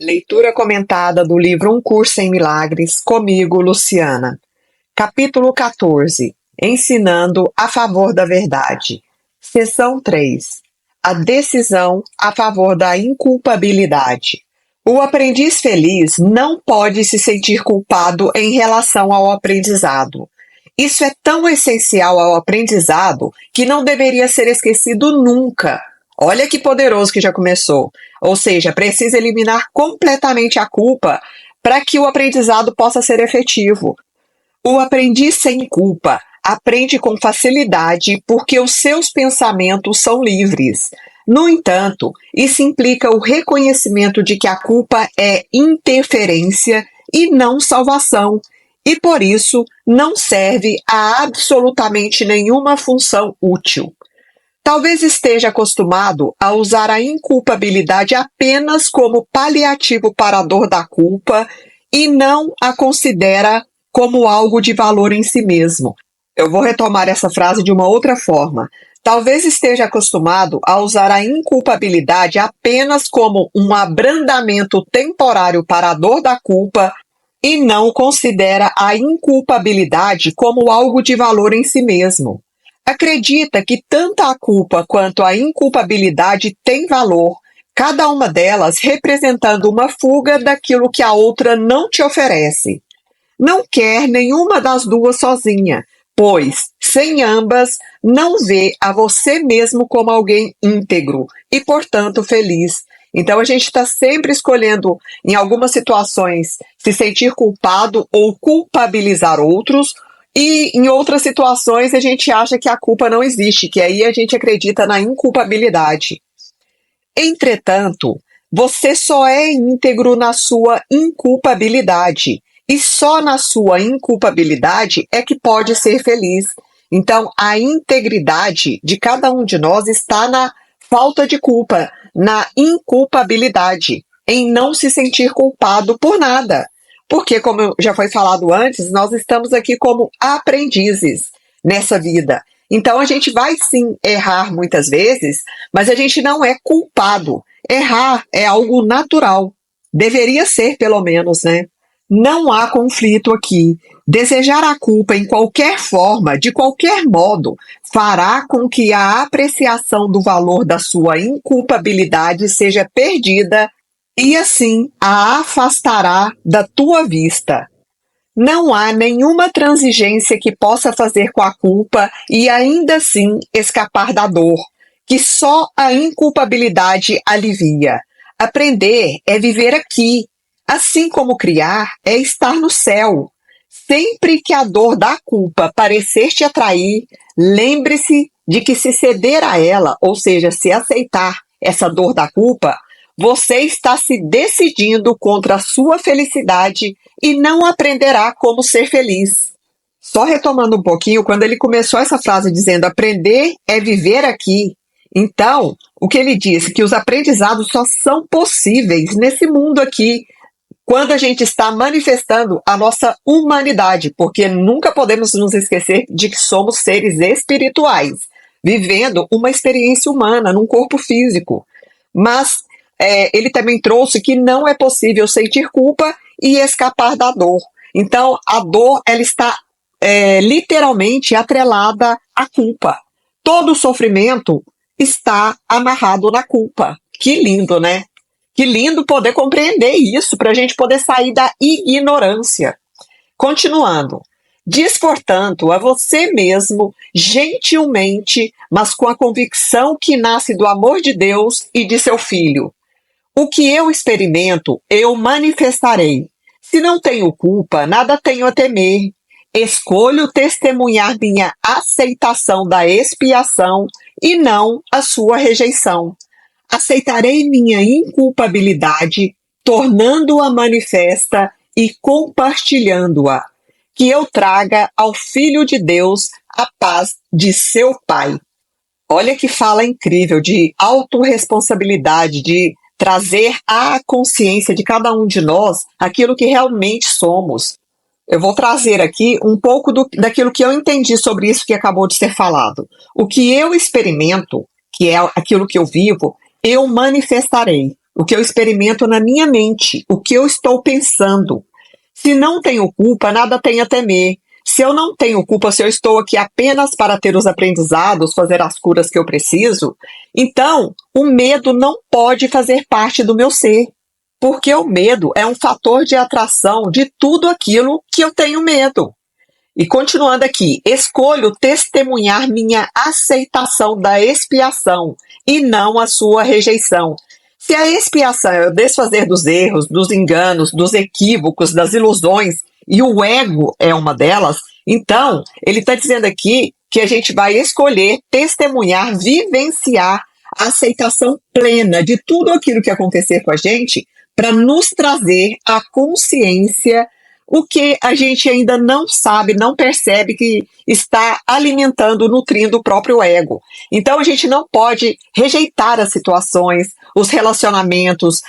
Leitura comentada do livro Um Curso em Milagres, comigo, Luciana. Capítulo 14. Ensinando a favor da verdade. Seção 3. A decisão a favor da inculpabilidade. O aprendiz feliz não pode se sentir culpado em relação ao aprendizado. Isso é tão essencial ao aprendizado que não deveria ser esquecido nunca. Olha que poderoso que já começou. Ou seja, precisa eliminar completamente a culpa para que o aprendizado possa ser efetivo. O aprendiz sem culpa aprende com facilidade porque os seus pensamentos são livres. No entanto, isso implica o reconhecimento de que a culpa é interferência e não salvação, e por isso não serve a absolutamente nenhuma função útil. Talvez esteja acostumado a usar a inculpabilidade apenas como paliativo para a dor da culpa e não a considera como algo de valor em si mesmo. Eu vou retomar essa frase de uma outra forma. Talvez esteja acostumado a usar a inculpabilidade apenas como um abrandamento temporário para a dor da culpa e não considera a inculpabilidade como algo de valor em si mesmo. Acredita que tanto a culpa quanto a inculpabilidade têm valor, cada uma delas representando uma fuga daquilo que a outra não te oferece. Não quer nenhuma das duas sozinha, pois, sem ambas, não vê a você mesmo como alguém íntegro e, portanto, feliz. Então, a gente está sempre escolhendo, em algumas situações, se sentir culpado ou culpabilizar outros, e em outras situações a gente acha que a culpa não existe, que aí a gente acredita na inculpabilidade. Entretanto, você só é íntegro na sua inculpabilidade, e só na sua inculpabilidade é que pode ser feliz. Então, a integridade de cada um de nós está na falta de culpa, na inculpabilidade, em não se sentir culpado por nada. Porque, como já foi falado antes, nós estamos aqui como aprendizes nessa vida. Então, a gente vai sim errar muitas vezes, mas a gente não é culpado. Errar é algo natural. Deveria ser, pelo menos, né? Não há conflito aqui. Desejar a culpa em qualquer forma, de qualquer modo, fará com que a apreciação do valor da sua inculpabilidade seja perdida e assim a afastará da tua vista. Não há nenhuma transigência que possa fazer com a culpa e ainda assim escapar da dor, que só a inculpabilidade alivia. Aprender é viver aqui, assim como criar é estar no céu. Sempre que a dor da culpa parecer te atrair, lembre-se de que se ceder a ela, ou seja, se aceitar essa dor da culpa, você está se decidindo contra a sua felicidade e não aprenderá como ser feliz. Só retomando um pouquinho, quando ele começou essa frase dizendo aprender é viver aqui, então, o que ele disse? Que os aprendizados só são possíveis nesse mundo aqui, quando a gente está manifestando a nossa humanidade, porque nunca podemos nos esquecer de que somos seres espirituais, vivendo uma experiência humana num corpo físico. Mas ele também trouxe que não é possível sentir culpa e escapar da dor. Então, a dor ela está literalmente atrelada à culpa. Todo sofrimento está amarrado na culpa. Que lindo, né? Que lindo poder compreender isso para a gente poder sair da ignorância. Continuando. Diz, portanto, a você mesmo, gentilmente, mas com a convicção que nasce do amor de Deus e de seu Filho. O que eu experimento, eu manifestarei. Se não tenho culpa, nada tenho a temer. Escolho testemunhar minha aceitação da expiação e não a sua rejeição. Aceitarei minha inculpabilidade, tornando-a manifesta e compartilhando-a. Que eu traga ao Filho de Deus a paz de seu Pai. Olha que fala incrível de autorresponsabilidade, de trazer à consciência de cada um de nós aquilo que realmente somos. Eu vou trazer aqui um pouco daquilo que eu entendi sobre isso que acabou de ser falado. O que eu experimento, que é aquilo que eu vivo, eu manifestarei. o que eu experimento na minha mente, o que eu estou pensando. Se não tenho culpa, nada tenho a temer. Se eu não tenho culpa, se eu estou aqui apenas para ter os aprendizados, fazer as curas que eu preciso, então o medo não pode fazer parte do meu ser. Porque o medo é um fator de atração de tudo aquilo que eu tenho medo. E continuando aqui, escolho testemunhar minha aceitação da expiação e não a sua rejeição. Se a expiação é o desfazer dos erros, dos enganos, dos equívocos, das ilusões, e o ego é uma delas, então ele está dizendo aqui que a gente vai escolher testemunhar, vivenciar a aceitação plena de tudo aquilo que acontecer com a gente para nos trazer a consciência o que a gente ainda não sabe, não percebe que está alimentando, nutrindo o próprio ego. Então a gente não pode rejeitar as situações, os relacionamentos,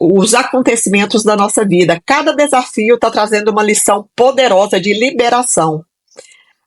os acontecimentos da nossa vida. Cada desafio está trazendo uma lição poderosa de liberação.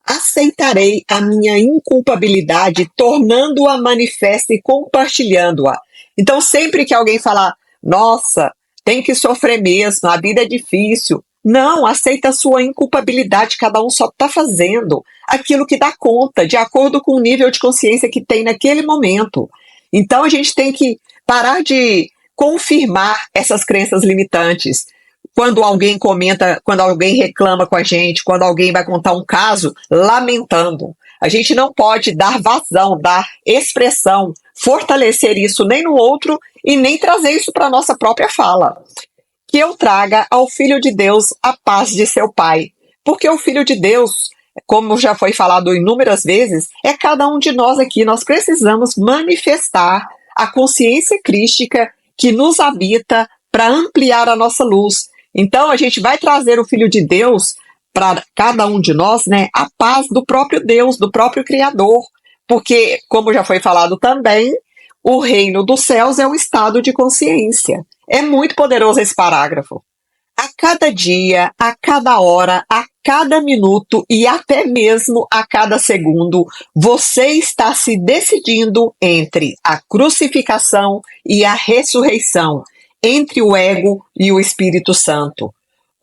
Aceitarei a minha inculpabilidade, tornando-a manifesta e compartilhando-a. Então sempre que alguém falar, nossa, tem que sofrer mesmo, a vida é difícil. Não, aceita a sua inculpabilidade, cada um só está fazendo aquilo que dá conta, de acordo com o nível de consciência que tem naquele momento. Então a gente tem que parar de confirmar essas crenças limitantes. Quando alguém comenta, quando alguém reclama com a gente, quando alguém vai contar um caso, lamentando. A gente não pode dar vazão, dar expressão, fortalecer isso nem no outro e nem trazer isso para a nossa própria fala. Que eu traga ao Filho de Deus a paz de seu Pai. Porque o Filho de Deus, como já foi falado inúmeras vezes, é cada um de nós aqui. Nós precisamos manifestar a consciência crística que nos habita para ampliar a nossa luz. Então a gente vai trazer o Filho de Deus para cada um de nós, né, a paz do próprio Deus, do próprio Criador. Porque, como já foi falado também, o reino dos céus é um estado de consciência. É muito poderoso esse parágrafo. A cada dia, a cada hora, a cada minuto e até mesmo a cada segundo, você está se decidindo entre a crucificação e a ressurreição, entre o ego e o Espírito Santo.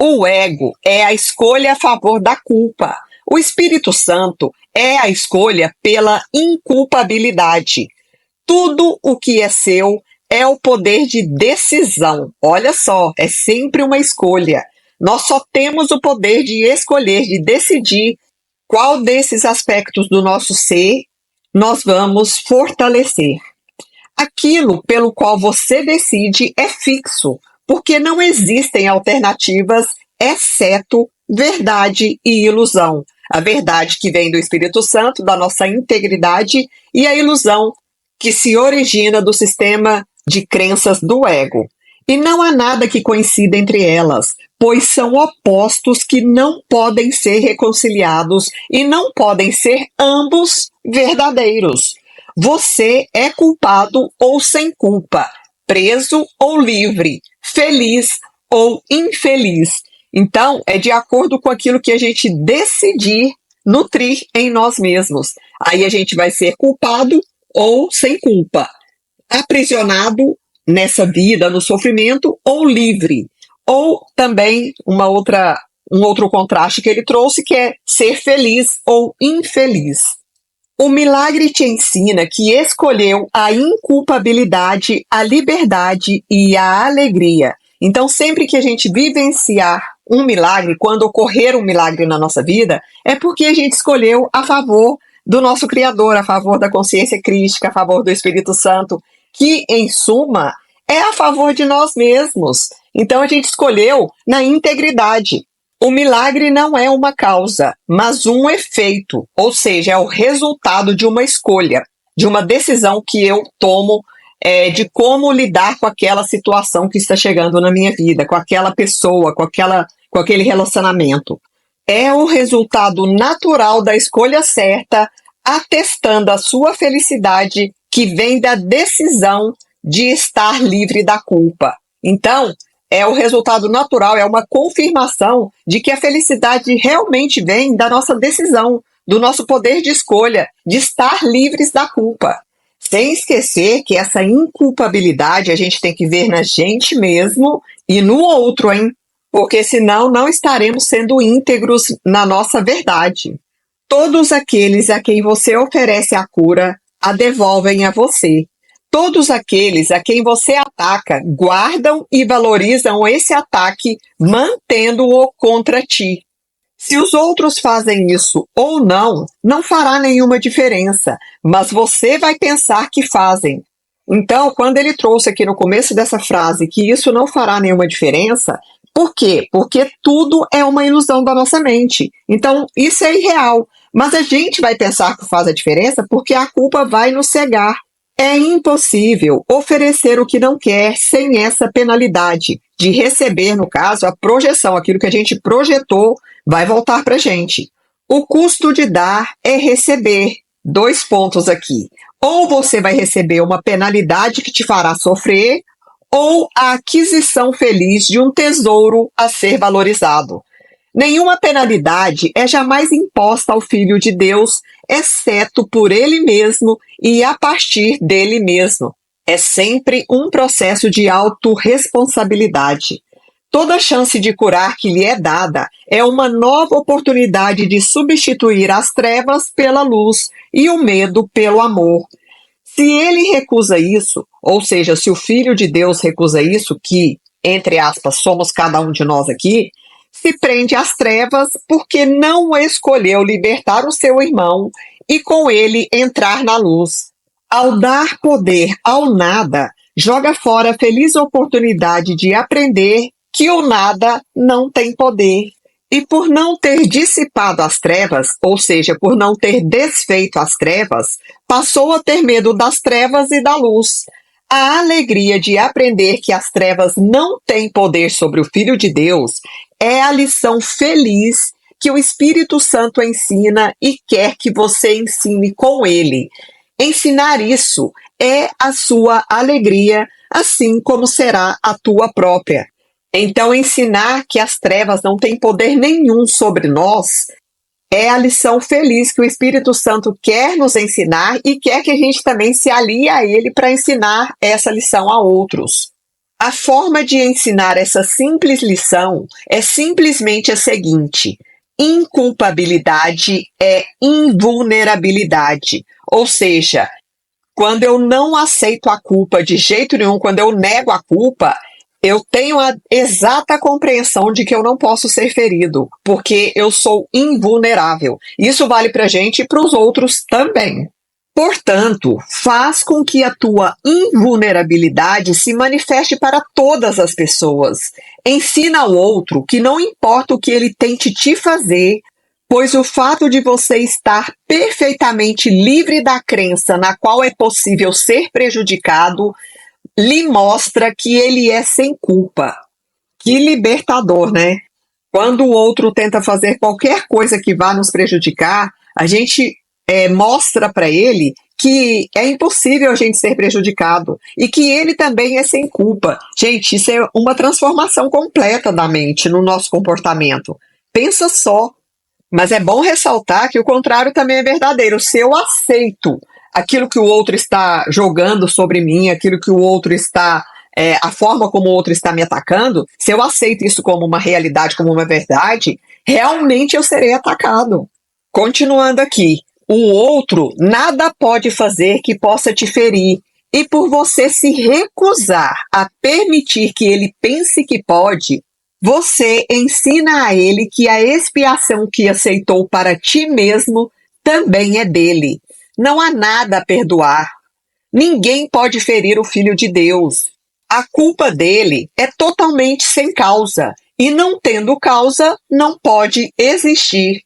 O ego é a escolha a favor da culpa. O Espírito Santo é a escolha pela inculpabilidade. Tudo o que é seu é o poder de decisão. Olha só, é sempre uma escolha. Nós só temos o poder de escolher, de decidir qual desses aspectos do nosso ser nós vamos fortalecer. Aquilo pelo qual você decide é fixo, porque não existem alternativas exceto verdade e ilusão. A verdade que vem do Espírito Santo, da nossa integridade, e a ilusão que se origina do sistema de crenças do ego. E não há nada que coincida entre elas, pois são opostos que não podem ser reconciliados e não podem ser ambos verdadeiros. Você é culpado ou sem culpa, preso ou livre, feliz ou infeliz. Então, é de acordo com aquilo que a gente decidir nutrir em nós mesmos. Aí a gente vai ser culpado ou sem culpa, aprisionado nessa vida, no sofrimento, ou livre. Ou também um outro contraste que ele trouxe, que é ser feliz ou infeliz. O milagre te ensina que escolheu a inculpabilidade, a liberdade e a alegria. Então, sempre que a gente vivenciar um milagre, quando ocorrer um milagre na nossa vida, é porque a gente escolheu a favor do nosso Criador, a favor da consciência crística, a favor do Espírito Santo, que, em suma, é a favor de nós mesmos. Então, a gente escolheu na integridade. O milagre não é uma causa, mas um efeito, ou seja, é o resultado de uma escolha, de uma decisão que eu tomo de como lidar com aquela situação que está chegando na minha vida, com aquela pessoa, com aquele relacionamento. É o resultado natural da escolha certa, atestando a sua felicidade que vem da decisão de estar livre da culpa. Então, é o resultado natural, é uma confirmação de que a felicidade realmente vem da nossa decisão, do nosso poder de escolha, de estar livres da culpa. Sem esquecer que essa inculpabilidade a gente tem que ver na gente mesmo e no outro, hein? Porque senão não estaremos sendo íntegros na nossa verdade. Todos aqueles a quem você oferece a cura, a devolvem a você. Todos aqueles a quem você ataca, guardam e valorizam esse ataque, mantendo-o contra ti. Se os outros fazem isso ou não, não fará nenhuma diferença, mas você vai pensar que fazem. Então, quando ele trouxe aqui no começo dessa frase que isso não fará nenhuma diferença, por quê? Porque tudo é uma ilusão da nossa mente. Então, isso é irreal. Mas a gente vai pensar que faz a diferença porque a culpa vai nos cegar. É impossível oferecer o que não quer sem essa penalidade de receber, no caso, a projeção, aquilo que a gente projetou vai voltar para a gente. O custo de dar é receber. 2 pontos aqui. Ou você vai receber uma penalidade que te fará sofrer, ou a aquisição feliz de um tesouro a ser valorizado. Nenhuma penalidade é jamais imposta ao Filho de Deus, exceto por ele mesmo e a partir dele mesmo. É sempre um processo de autorresponsabilidade. Toda chance de curar que lhe é dada é uma nova oportunidade de substituir as trevas pela luz e o medo pelo amor. Se ele recusa isso, ou seja, se o Filho de Deus recusa isso, que, entre aspas, somos cada um de nós aqui, se prende às trevas porque não escolheu libertar o seu irmão e com ele entrar na luz. Ao dar poder ao nada, joga fora a feliz oportunidade de aprender que o nada não tem poder. E por não ter dissipado as trevas, ou seja, por não ter desfeito as trevas, passou a ter medo das trevas e da luz. A alegria de aprender que as trevas não têm poder sobre o Filho de Deus é a lição feliz que o Espírito Santo ensina e quer que você ensine com ele. Ensinar isso é a sua alegria, assim como será a tua própria. Então, ensinar que as trevas não têm poder nenhum sobre nós é a lição feliz que o Espírito Santo quer nos ensinar e quer que a gente também se alie a ele para ensinar essa lição a outros. A forma de ensinar essa simples lição é simplesmente a seguinte: inculpabilidade é invulnerabilidade. Ou seja, quando eu não aceito a culpa de jeito nenhum, quando eu nego a culpa, eu tenho a exata compreensão de que eu não posso ser ferido, porque eu sou invulnerável. Isso vale para a gente e para os outros também. Portanto, faz com que a tua invulnerabilidade se manifeste para todas as pessoas. Ensina ao outro que não importa o que ele tente te fazer, pois o fato de você estar perfeitamente livre da crença na qual é possível ser prejudicado lhe mostra que ele é sem culpa. Que libertador, né? Quando o outro tenta fazer qualquer coisa que vá nos prejudicar, a gente mostra para ele que é impossível a gente ser prejudicado e que ele também é sem culpa. Gente, isso é uma transformação completa da mente no nosso comportamento. Pensa só. Mas é bom ressaltar que o contrário também é verdadeiro. Se eu aceito aquilo que o outro está jogando sobre mim, aquilo que o outro está, a forma como o outro está me atacando, se eu aceito isso como uma realidade, como uma verdade, realmente eu serei atacado. Continuando aqui, o outro nada pode fazer que possa te ferir, e por você se recusar a permitir que ele pense que pode, você ensina a ele que a expiação que aceitou para ti mesmo também é dele. Não há nada a perdoar. Ninguém pode ferir o Filho de Deus. A culpa dele é totalmente sem causa, e não tendo causa, não pode existir.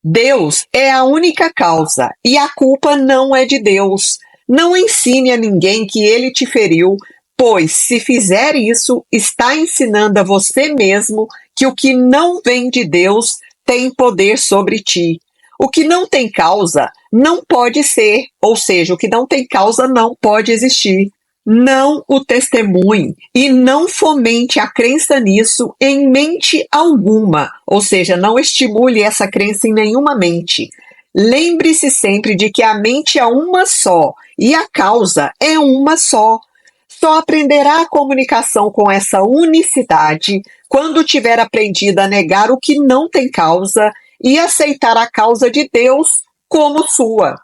Deus é a única causa, e a culpa não é de Deus. Não ensine a ninguém que ele te feriu, pois, se fizer isso, está ensinando a você mesmo que o que não vem de Deus tem poder sobre ti. O que não tem causa não pode ser, ou seja, o que não tem causa não pode existir. Não o testemunhe e não fomente a crença nisso em mente alguma, ou seja, não estimule essa crença em nenhuma mente. Lembre-se sempre de que a mente é uma só e a causa é uma só. Só aprenderá a comunicação com essa unicidade quando tiver aprendido a negar o que não tem causa e aceitar a causa de Deus como sua.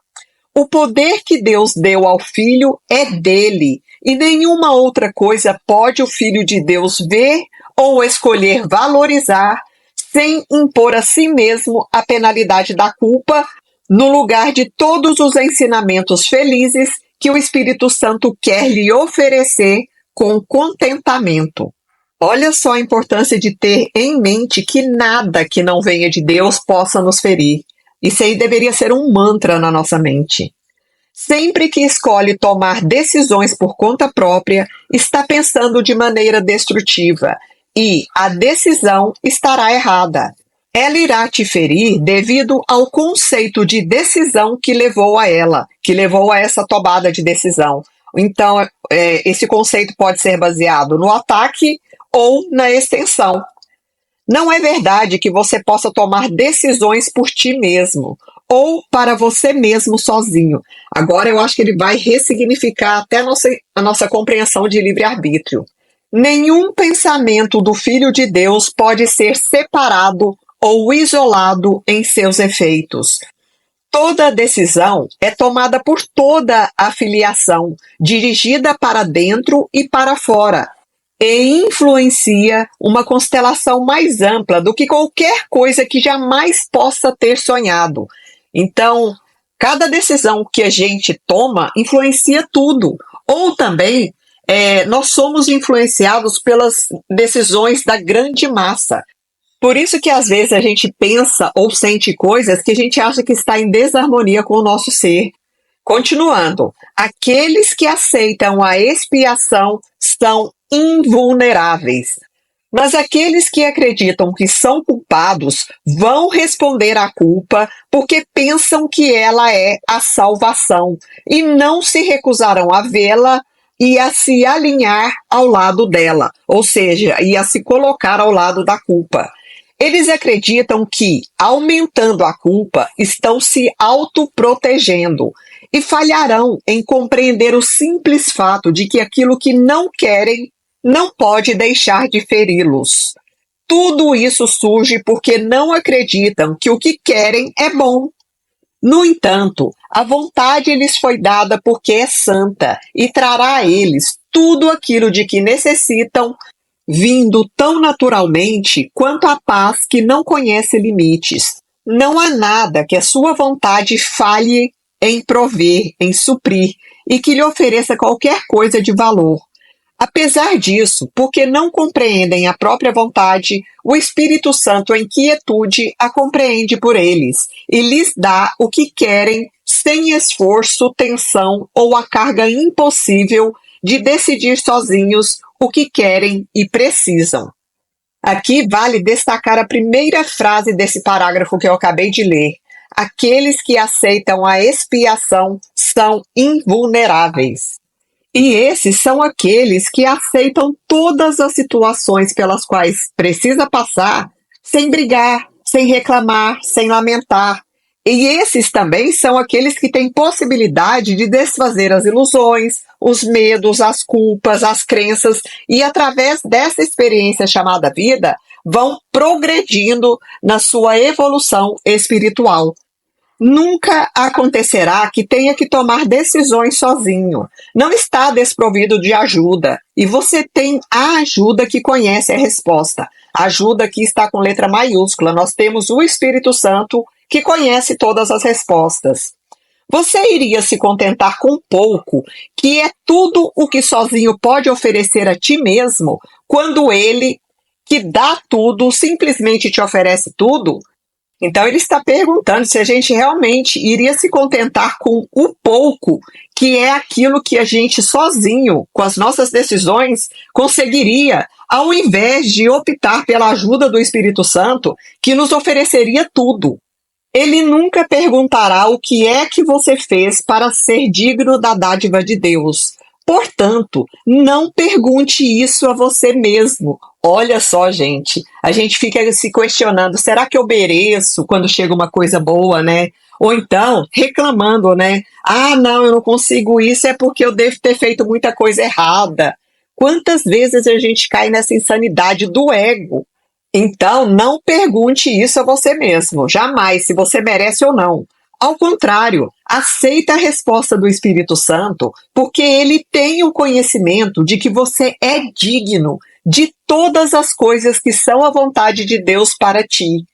O poder que Deus deu ao Filho é dele, e nenhuma outra coisa pode o Filho de Deus ver ou escolher valorizar sem impor a si mesmo a penalidade da culpa no lugar de todos os ensinamentos felizes que o Espírito Santo quer lhe oferecer com contentamento. Olha só a importância de ter em mente que nada que não venha de Deus possa nos ferir. Isso aí deveria ser um mantra na nossa mente. Sempre que escolhe tomar decisões por conta própria, está pensando de maneira destrutiva e a decisão estará errada. Ela irá te ferir devido ao conceito de decisão que levou a ela, que levou a essa tomada de decisão. Então, esse conceito pode ser baseado no ataque ou na extensão. Não é verdade que você possa tomar decisões por ti mesmo ou para você mesmo sozinho. Agora eu acho que ele vai ressignificar até a nossa compreensão de livre-arbítrio. Nenhum pensamento do Filho de Deus pode ser separado ou isolado em seus efeitos. Toda decisão é tomada por toda a filiação, dirigida para dentro e para fora, e influencia uma constelação mais ampla do que qualquer coisa que jamais possa ter sonhado. Então, cada decisão que a gente toma influencia tudo. Ou também, nós somos influenciados pelas decisões da grande massa. Por isso que às vezes a gente pensa ou sente coisas que a gente acha que está em desarmonia com o nosso ser. Continuando, aqueles que aceitam a expiação são invulneráveis. Mas aqueles que acreditam que são culpados vão responder à culpa porque pensam que ela é a salvação e não se recusarão a vê-la e a se alinhar ao lado dela, ou seja, e a se colocar ao lado da culpa. Eles acreditam que, aumentando a culpa, estão se autoprotegendo e falharão em compreender o simples fato de que aquilo que não querem não pode deixar de feri-los. Tudo isso surge porque não acreditam que o que querem é bom. No entanto, a vontade lhes foi dada porque é santa e trará a eles tudo aquilo de que necessitam, vindo tão naturalmente quanto a paz que não conhece limites. Não há nada que a sua vontade falhe em prover, em suprir, e que lhe ofereça qualquer coisa de valor. Apesar disso, porque não compreendem a própria vontade, o Espírito Santo em quietude a compreende por eles e lhes dá o que querem sem esforço, tensão ou a carga impossível de decidir sozinhos o que querem e precisam. Aqui vale destacar a primeira frase desse parágrafo que eu acabei de ler. Aqueles que aceitam a expiação são invulneráveis. E esses são aqueles que aceitam todas as situações pelas quais precisa passar, sem brigar, sem reclamar, sem lamentar. E esses também são aqueles que têm possibilidade de desfazer as ilusões, os medos, as culpas, as crenças, e através dessa experiência chamada vida, vão progredindo na sua evolução espiritual. Nunca acontecerá que tenha que tomar decisões sozinho. Não está desprovido de ajuda. E você tem a ajuda que conhece a resposta. A ajuda que está com letra maiúscula. Nós temos o Espírito Santo que conhece todas as respostas. Você iria se contentar com pouco, que é tudo o que sozinho pode oferecer a ti mesmo, quando ele, que dá tudo, simplesmente te oferece tudo? Então ele está perguntando se a gente realmente iria se contentar com o pouco, que é aquilo que a gente sozinho, com as nossas decisões, conseguiria, ao invés de optar pela ajuda do Espírito Santo, que nos ofereceria tudo. Ele nunca perguntará o que é que você fez para ser digno da dádiva de Deus. Portanto, não pergunte isso a você mesmo. Olha só, gente, a gente fica se questionando, será que eu mereço quando chega uma coisa boa, né? Ou então, reclamando, né? Ah, não, eu não consigo isso, é porque eu devo ter feito muita coisa errada. Quantas vezes a gente cai nessa insanidade do ego? Então, não pergunte isso a você mesmo, jamais, se você merece ou não. Ao contrário, aceita a resposta do Espírito Santo, porque ele tem o conhecimento de que você é digno de todas as coisas que são a vontade de Deus para ti.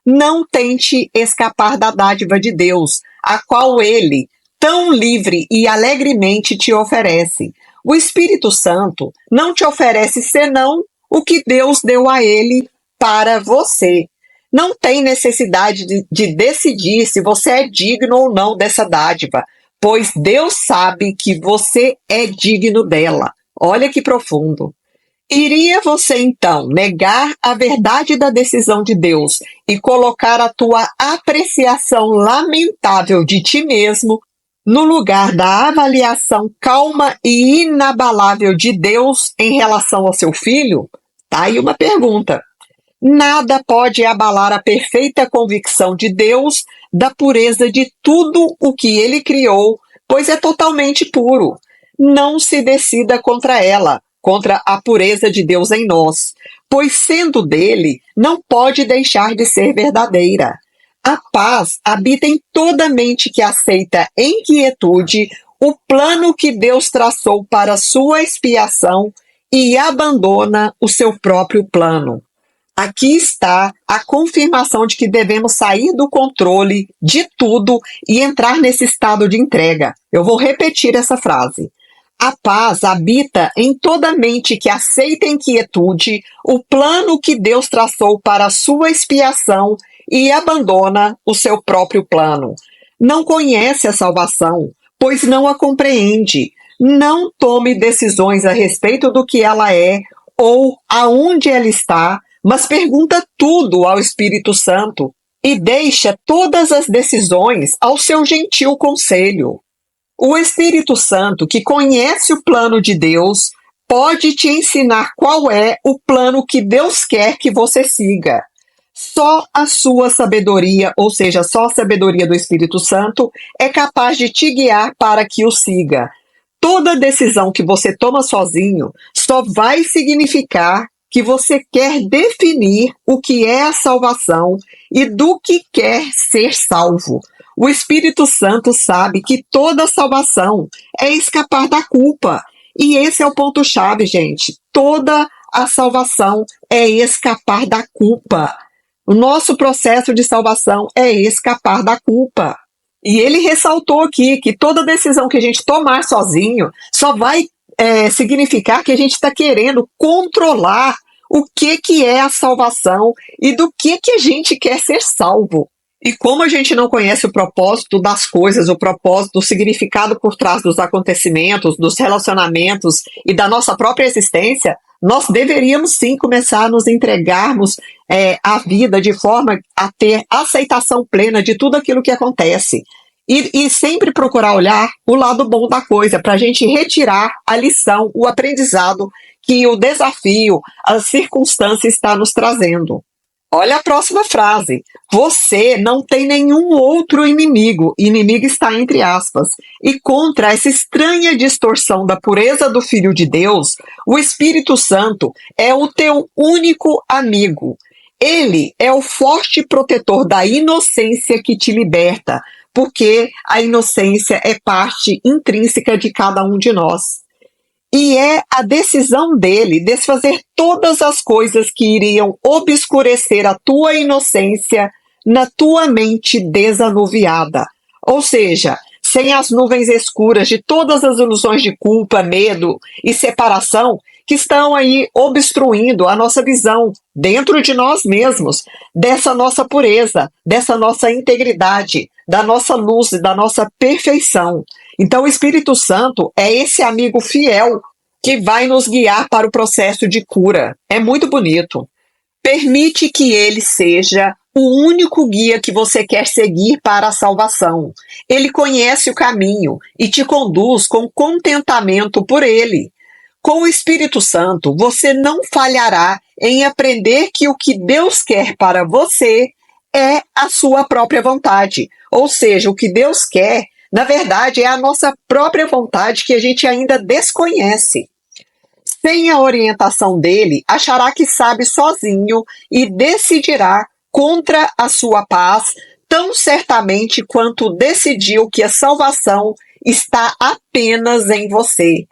Não tente escapar da dádiva de Deus, a qual ele, tão livre e alegremente, te oferece. O Espírito Santo não te oferece senão o que Deus deu a ele para você. Não tem necessidade de decidir se você é digno ou não dessa dádiva, pois Deus sabe que você é digno dela. Olha que profundo. Iria você então negar a verdade da decisão de Deus e colocar a tua apreciação lamentável de ti mesmo no lugar da avaliação calma e inabalável de Deus em relação ao seu filho? Tá aí uma pergunta. Nada pode abalar a perfeita convicção de Deus da pureza de tudo o que ele criou, pois é totalmente puro. Não se decida contra ela, contra a pureza de Deus em nós, pois sendo dele, não pode deixar de ser verdadeira. A paz habita em toda mente que aceita em quietude o plano que Deus traçou para sua expiação e abandona o seu próprio plano. Aqui está a confirmação de que devemos sair do controle de tudo e entrar nesse estado de entrega. Eu vou repetir essa frase. A paz habita em toda mente que aceita em quietude o plano que Deus traçou para a sua expiação e abandona o seu próprio plano. Não conhece a salvação, pois não a compreende. Não tome decisões a respeito do que ela é ou aonde ela está, mas pergunta tudo ao Espírito Santo e deixa todas as decisões ao seu gentil conselho. O Espírito Santo, que conhece o plano de Deus, pode te ensinar qual é o plano que Deus quer que você siga. Só a sua sabedoria, ou seja, só a sabedoria do Espírito Santo, é capaz de te guiar para que o siga. Toda decisão que você toma sozinho só vai significar que você quer definir o que é a salvação e do que quer ser salvo. O Espírito Santo sabe que toda salvação é escapar da culpa. E esse é o ponto-chave, gente. Toda a salvação é escapar da culpa. O nosso processo de salvação é escapar da culpa. E ele ressaltou aqui que toda decisão que a gente tomar sozinho só vai significar que a gente está querendo controlar o que é a salvação e do que a gente quer ser salvo. E como a gente não conhece o propósito das coisas, o propósito, o significado por trás dos acontecimentos, dos relacionamentos e da nossa própria existência, nós deveríamos sim começar a nos entregarmos à vida de forma a ter aceitação plena de tudo aquilo que acontece. E sempre procurar olhar o lado bom da coisa, para a gente retirar a lição, o aprendizado que o desafio, a circunstância está nos trazendo. Olha a próxima frase. Você não tem nenhum outro inimigo. Inimigo está entre aspas. E contra essa estranha distorção da pureza do Filho de Deus, o Espírito Santo é o teu único amigo. Ele é o forte protetor da inocência que te liberta, porque a inocência é parte intrínseca de cada um de nós. E é a decisão dele desfazer todas as coisas que iriam obscurecer a tua inocência na tua mente desanuviada. Ou seja, sem as nuvens escuras de todas as ilusões de culpa, medo e separação que estão aí obstruindo a nossa visão dentro de nós mesmos, dessa nossa pureza, dessa nossa integridade, da nossa luz e da nossa perfeição. Então o Espírito Santo é esse amigo fiel que vai nos guiar para o processo de cura. É muito bonito. Permite que ele seja o único guia que você quer seguir para a salvação. Ele conhece o caminho e te conduz com contentamento por ele. Com o Espírito Santo, você não falhará em aprender que o que Deus quer para você é a sua própria vontade. Ou seja, o que Deus quer, na verdade, é a nossa própria vontade que a gente ainda desconhece. Sem a orientação dele, achará que sabe sozinho e decidirá contra a sua paz, tão certamente quanto decidiu que a salvação está apenas em você.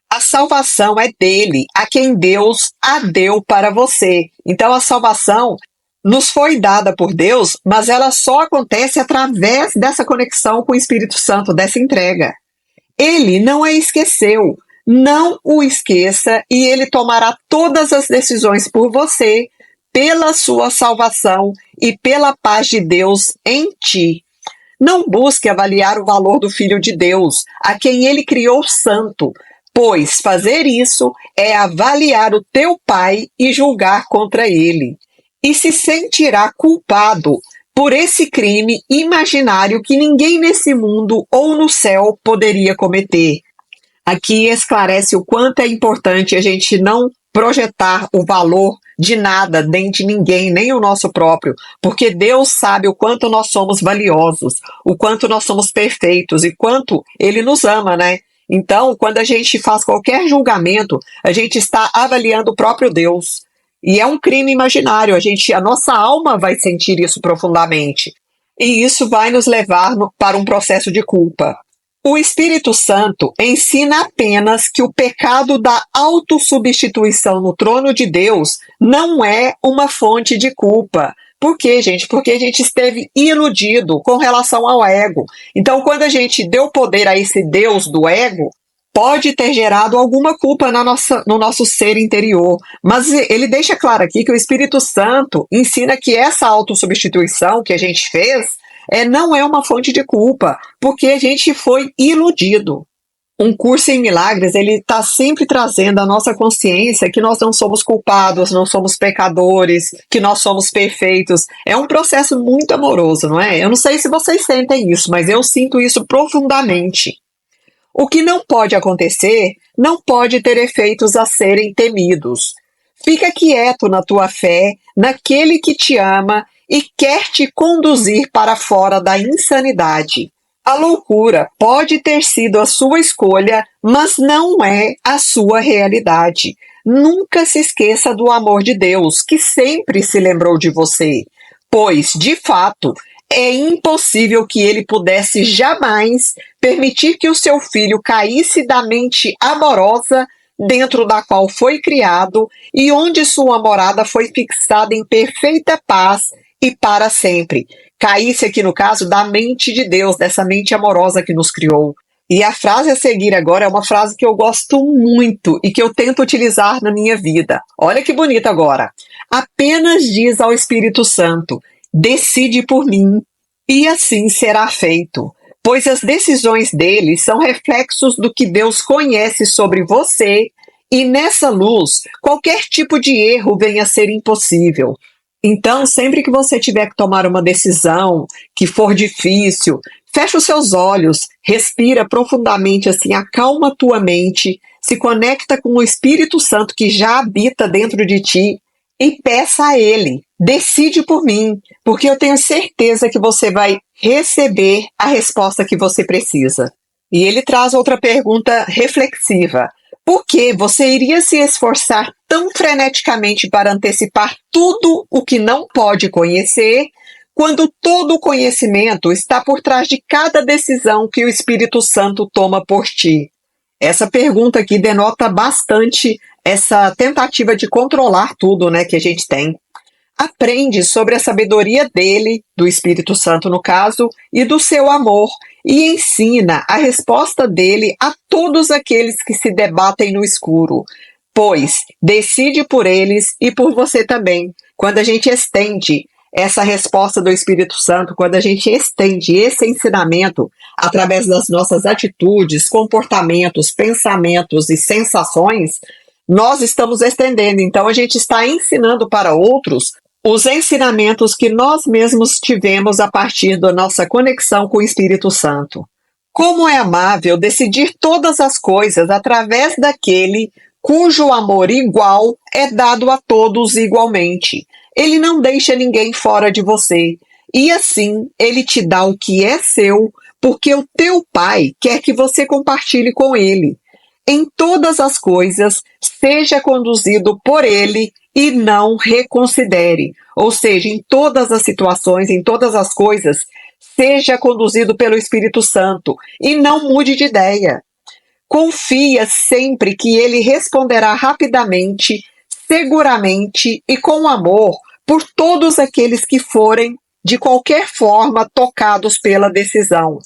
A salvação é dele, a quem Deus a deu para você. Então a salvação nos foi dada por Deus, mas ela só acontece através dessa conexão com o Espírito Santo, dessa entrega. Ele não a esqueceu, não o esqueça e ele tomará todas as decisões por você, pela sua salvação e pela paz de Deus em ti. Não busque avaliar o valor do Filho de Deus, a quem ele criou santo, pois fazer isso é avaliar o teu Pai e julgar contra ele. E se sentirá culpado por esse crime imaginário que ninguém nesse mundo ou no céu poderia cometer. Aqui esclarece o quanto é importante a gente não projetar o valor de nada, nem de ninguém, nem o nosso próprio, porque Deus sabe o quanto nós somos valiosos, o quanto nós somos perfeitos e quanto Ele nos ama, né? Então, quando a gente faz qualquer julgamento, a gente está avaliando o próprio Deus. E é um crime imaginário, a nossa alma vai sentir isso profundamente. E isso vai nos levar para um processo de culpa. O Espírito Santo ensina apenas que o pecado da autossubstituição no trono de Deus não é uma fonte de culpa. Por quê, gente? Porque a gente esteve iludido com relação ao ego. Então, quando a gente deu poder a esse Deus do ego, pode ter gerado alguma culpa no nosso ser interior. Mas ele deixa claro aqui que o Espírito Santo ensina que essa autossubstituição que a gente fez não é uma fonte de culpa, porque a gente foi iludido. Um curso em milagres, ele está sempre trazendo à nossa consciência que nós não somos culpados, não somos pecadores, que nós somos perfeitos. É um processo muito amoroso, não é? Eu não sei se vocês sentem isso, mas eu sinto isso profundamente. O que não pode acontecer, não pode ter efeitos a serem temidos. Fica quieto na tua fé, naquele que te ama e quer te conduzir para fora da insanidade. A loucura pode ter sido a sua escolha, mas não é a sua realidade. Nunca se esqueça do amor de Deus, que sempre se lembrou de você, pois, de fato, é impossível que ele pudesse jamais permitir que o seu filho caísse da mente amorosa dentro da qual foi criado e onde sua morada foi fixada em perfeita paz e para sempre. Caísse aqui no caso da mente de Deus, dessa mente amorosa que nos criou. E a frase a seguir agora é uma frase que eu gosto muito e que eu tento utilizar na minha vida. Olha que bonita agora. Apenas diz ao Espírito Santo: decide por mim, e assim será feito. Pois as decisões dele são reflexos do que Deus conhece sobre você, e nessa luz, qualquer tipo de erro venha a ser impossível. Então, sempre que você tiver que tomar uma decisão que for difícil, fecha os seus olhos, respira profundamente assim, acalma a tua mente, se conecta com o Espírito Santo que já habita dentro de ti e peça a Ele: decide por mim, porque eu tenho certeza que você vai receber a resposta que você precisa. E ele traz outra pergunta reflexiva. Por que você iria se esforçar tão freneticamente para antecipar tudo o que não pode conhecer, quando todo o conhecimento está por trás de cada decisão que o Espírito Santo toma por ti? Essa pergunta aqui denota bastante essa tentativa de controlar tudo, né, que a gente tem. Aprende sobre a sabedoria dele, do Espírito Santo no caso, e do seu amor, e ensina a resposta dele a todos aqueles que se debatem no escuro, pois decide por eles e por você também. Quando a gente estende essa resposta do Espírito Santo, quando a gente estende esse ensinamento através das nossas atitudes, comportamentos, pensamentos e sensações, nós estamos estendendo. Então a gente está ensinando para outros os ensinamentos que nós mesmos tivemos a partir da nossa conexão com o Espírito Santo. Como é amável decidir todas as coisas através daquele cujo amor igual é dado a todos igualmente. Ele não deixa ninguém fora de você. E assim, ele te dá o que é seu, porque o teu Pai quer que você compartilhe com ele. Em todas as coisas, seja conduzido por ele e não reconsidere. Ou seja, em todas as situações, em todas as coisas, seja conduzido pelo Espírito Santo e não mude de ideia. Confia sempre que ele responderá rapidamente, seguramente e com amor por todos aqueles que forem, de qualquer forma, tocados pela decisão.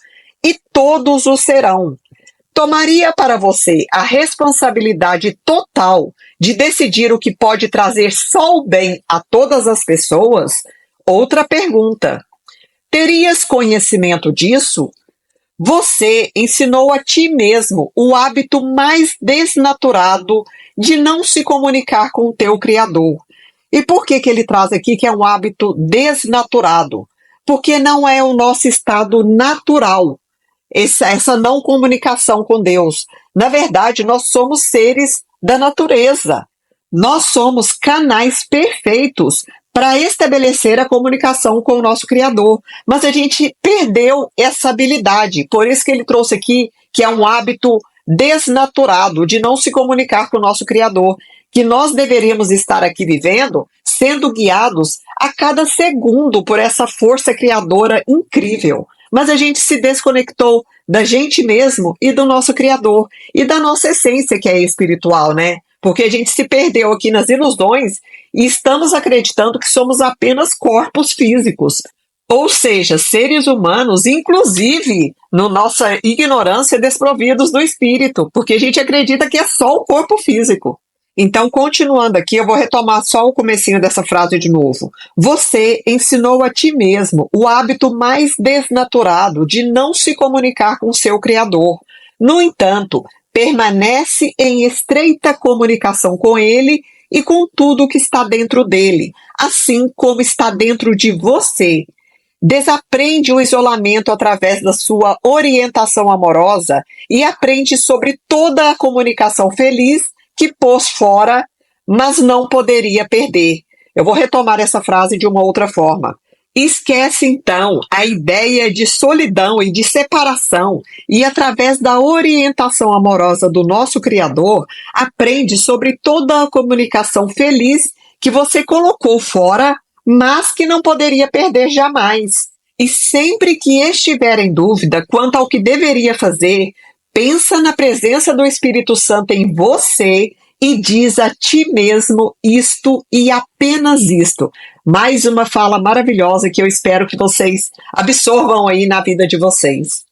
E todos o serão. Tomaria para você a responsabilidade total de decidir o que pode trazer só o bem a todas as pessoas? Outra pergunta. Terias conhecimento disso? Você ensinou a ti mesmo o hábito mais desnaturado de não se comunicar com o teu Criador. E por que ele traz aqui que é um hábito desnaturado? Porque não é o nosso estado natural, essa não comunicação com Deus. Na verdade, nós somos seres da natureza. Nós somos canais perfeitos para estabelecer a comunicação com o nosso Criador. Mas a gente perdeu essa habilidade. Por isso que ele trouxe aqui que é um hábito desnaturado de não se comunicar com o nosso Criador. Que nós deveríamos estar aqui vivendo, sendo guiados a cada segundo por essa força criadora incrível. Mas a gente se desconectou da gente mesmo e do nosso Criador. E da nossa essência, que é espiritual, né? Porque a gente se perdeu aqui nas ilusões e estamos acreditando que somos apenas corpos físicos. Ou seja, seres humanos, inclusive, na nossa ignorância, desprovidos do espírito. Porque a gente acredita que é só o corpo físico. Então, continuando aqui, eu vou retomar só o comecinho dessa frase de novo. Você ensinou a ti mesmo o hábito mais desnaturado de não se comunicar com seu Criador. No entanto, permanece em estreita comunicação com ele e com tudo que está dentro dele, assim como está dentro de você. Desaprende o isolamento através da sua orientação amorosa e aprende sobre toda a comunicação feliz que pôs fora, mas não poderia perder. Eu vou retomar essa frase de uma outra forma. Esquece, então, a ideia de solidão e de separação e, através da orientação amorosa do nosso Criador, aprende sobre toda a comunicação feliz que você colocou fora, mas que não poderia perder jamais. E sempre que estiver em dúvida quanto ao que deveria fazer, pensa na presença do Espírito Santo em você e diz a ti mesmo isto e apenas isto. Mais uma fala maravilhosa que eu espero que vocês absorvam aí na vida de vocês.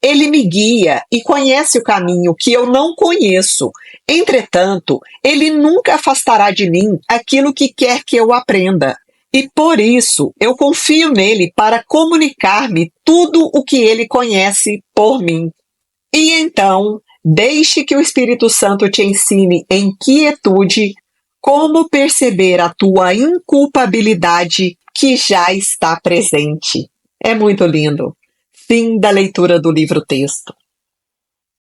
Ele me guia e conhece o caminho que eu não conheço. Entretanto, ele nunca afastará de mim aquilo que quer que eu aprenda. E por isso eu confio nele para comunicar-me tudo o que ele conhece por mim. E então, deixe que o Espírito Santo te ensine em quietude como perceber a tua inculpabilidade que já está presente. É muito lindo. Fim da leitura do livro-texto.